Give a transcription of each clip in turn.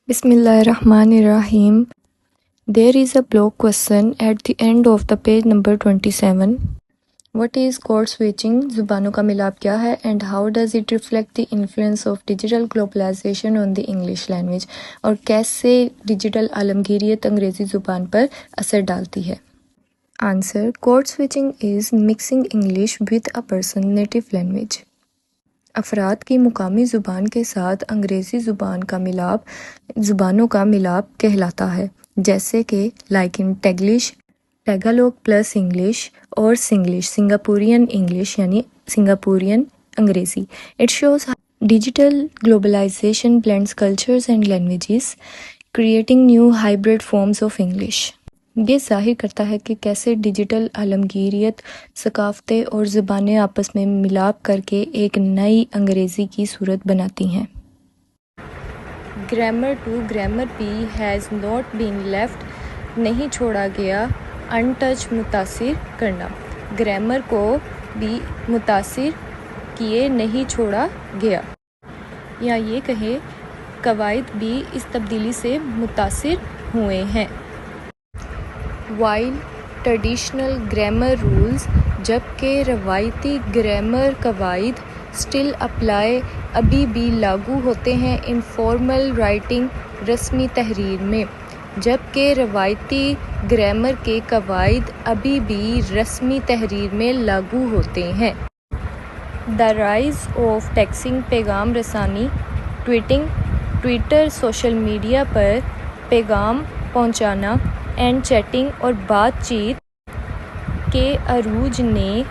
Bismillahirrahmanirrahim. There is a blog question at the end of the page number 27. What is code switching? زبانوں کا ملاپ کیا ہے and how does it reflect the influence of digital globalization on the English language؟ اور کیسے digital عالمگیریت انگریزی زبان پر اثر ڈالتی ہے؟ Answer: Code switching is mixing English with a person's native language. افراد کی مقامی زبان کے ساتھ انگریزی زبانوں کا ملاپ کہلاتا ہے، جیسے کہ like in Taglish, Tagalog plus English, اور سنگلش، سنگاپورین انگلش یعنی سنگاپورین انگریزی۔ It shows digital globalization blends cultures and languages creating new hybrid forms of English. یہ ظاہر کرتا ہے کہ کیسے ڈیجیٹل عالمگیریت ثقافتیں اور زبانیں آپس میں ملاپ کر کے ایک نئی انگریزی کی صورت بناتی ہیں۔ گرامر ٹو گرامر بھی ہیز ناٹ بین لیفٹ، نہیں چھوڑا گیا، ان ٹچ متاثر کرنا، گرامر کو بھی متاثر کیے نہیں چھوڑا گیا، یا یہ کہیں قواعد بھی اس تبدیلی سے متاثر ہوئے ہیں۔ while traditional grammar rules، جبکہ روایتی گرامر قواعد still apply، ابھی بھی لاگو ہوتے ہیں informal writing، رسمی تحریر میں، جبکہ روایتی گرامر کے قواعد ابھی بھی رسمی تحریر میں لاگو ہوتے ہیں۔ the rise of texting، پیغام رسانی، ٹویٹر، سوشل میڈیا پر پیغام پہنچانا، اینڈ چیٹنگ اور بات چیت کے عروج نے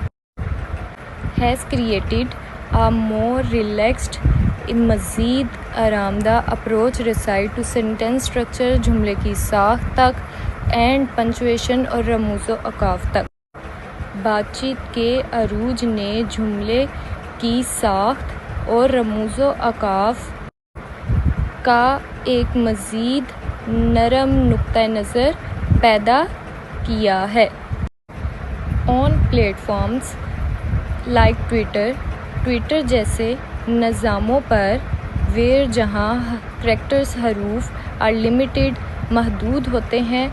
has created a more relaxed، مزید آرام دہ اپروچ رسائی to sentence structure، جملے کی ساخت تک، اینڈ پنچویشن اور رموز و اوقاف تک۔ بات چیت کے عروج نے جملے کی ساخت اور رموز و اوقاف کا ایک مزید نرم نقطہ نظر پیدا کیا ہے۔ آن پلیٹ فارمز لائک ٹویٹر جیسے نظاموں پر ویر جہاں کریکٹرز، حروف are limited، محدود ہوتے ہیں،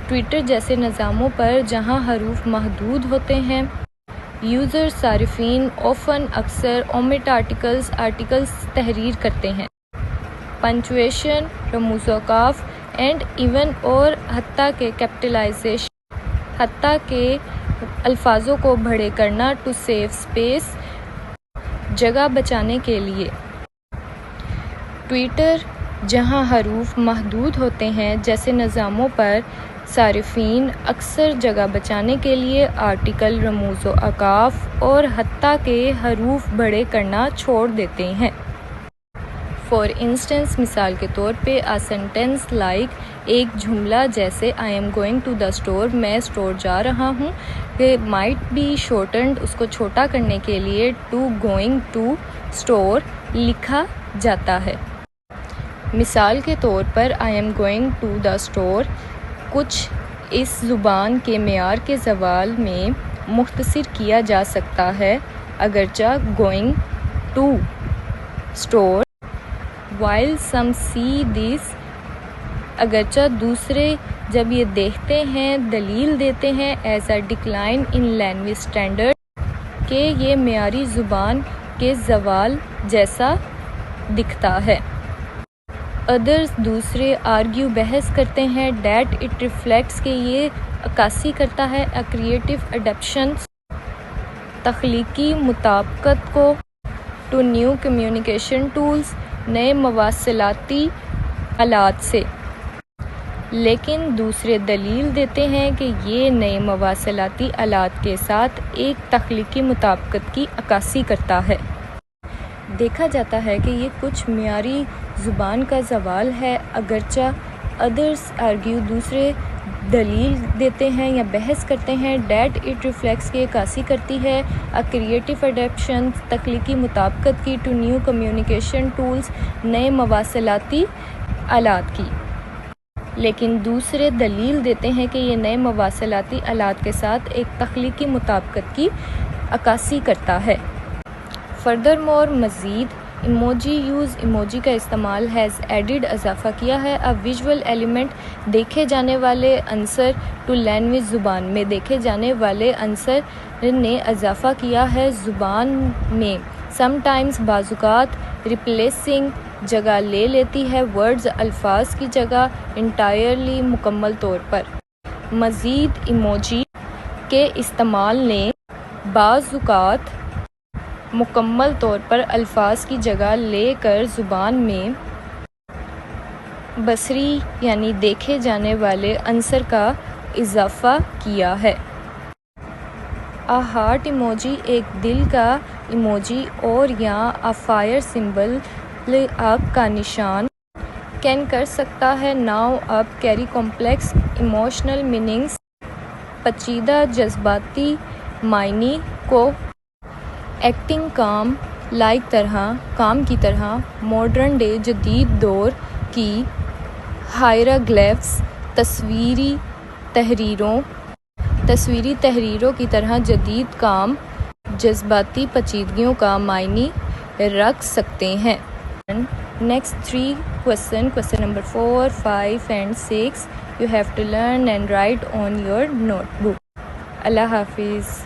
ٹویٹر جیسے نظاموں پر جہاں حروف محدود ہوتے ہیں، یوزر صارفین often اکثر omit آرٹیکلز تحریر کرتے ہیں، پنچویشن، رموز اوقاف، اینڈ ایون اور حتیٰ کہ کیپٹلائزیشن، حتیٰ کہ الفاظوں کو بڑے کرنا ٹو سیو اسپیس، جگہ بچانے کے لیے۔ ٹویٹر جہاں حروف محدود ہوتے ہیں جیسے نظاموں پر صارفین اکثر جگہ بچانے کے لیے آرٹیکل، رموز و اوقاف اور حتیٰ کہ حروف بڑے کرنا چھوڑ دیتے ہیں۔ فار انسٹنس، مثال کے طور پہ a sentence like، ایک جملہ جیسے I am going to the store، میں اسٹور جا رہا ہوں، کہ might be shortened، اس کو چھوٹا کرنے کے لیے to going to store لکھا جاتا ہے۔ مثال کے طور پر I am going to the store کچھ اس زبان کے معیار کے زوال میں مختصر کیا جا سکتا ہے، اگرچہ going to store while some see this، اگرچہ دوسرے جب یہ دیکھتے ہیں، دلیل دیتے ہیں as a decline in language standard، کہ یہ معیاری زبان کے زوال جیسا دکھتا ہے۔ others، دوسرے argue، بحث کرتے ہیں that it reflects، کہ یہ عکاسی کرتا ہے a creative adaptation، تخلیقی مطابقت کو to new communication tools، نئے مواصلاتی آلات سے۔ لیکن دوسرے دلیل دیتے ہیں کہ یہ نئے مواصلاتی آلات کے ساتھ ایک تخلیقی مطابقت کی عکاسی کرتا ہے۔ دیکھا جاتا ہے کہ یہ کچھ معیاری زبان کا زوال ہے، اگرچہ others argue، دوسرے دلیل دیتے ہیں یا بحث کرتے ہیں that it reflects، کہ عکاسی کرتی ہے a creative adaptation، تخلیقی مطابقت کی to new communication tools، نئے مواصلاتی آلات کی۔ لیکن دوسرے دلیل دیتے ہیں کہ یہ نئے مواصلاتی آلات کے ساتھ ایک تخلیقی مطابقت کی عکاسی کرتا ہے۔ furthermore، مزید ایموجی یوز ایموجی کا استعمال ہیز ایڈڈ اضافہ کیا ہے ا ویژول ایلیمنٹ دیکھے جانے والے عنصر ٹو لینگویج زبان میں دیکھے جانے والے عنصر نے اضافہ کیا ہے زبان میں سم ٹائمز بعض اوقات ریپلیسنگ جگہ لے لیتی ہے ورڈز الفاظ کی جگہ انٹائرلی مکمل طور پر مزید ایموجی کے استعمال نے بعض اوقات مکمل طور پر الفاظ کی جگہ لے کر زبان میں بصری یعنی دیکھے جانے والے عنصر کا اضافہ کیا ہے ا ہارٹ ایموجی ایک دل کا ایموجی اور یا ا فائر سمبل آگ کا نشان کین کر سکتا ہے ناؤ اب کیری کمپلیکس ایموشنل میننگز پیچیدہ جذباتی معنی کو ایکٹنگ کام کی طرح ماڈرن ڈے جدید دور کی ہائیراگلیفس تصویری تحریروں کی طرح جدید کام جذباتی پیچیدگیوں کا معنی رکھ سکتے ہیں next 3 question number 4, 5 and 6 you have to learn and write on your notebook. اللہ حافظ.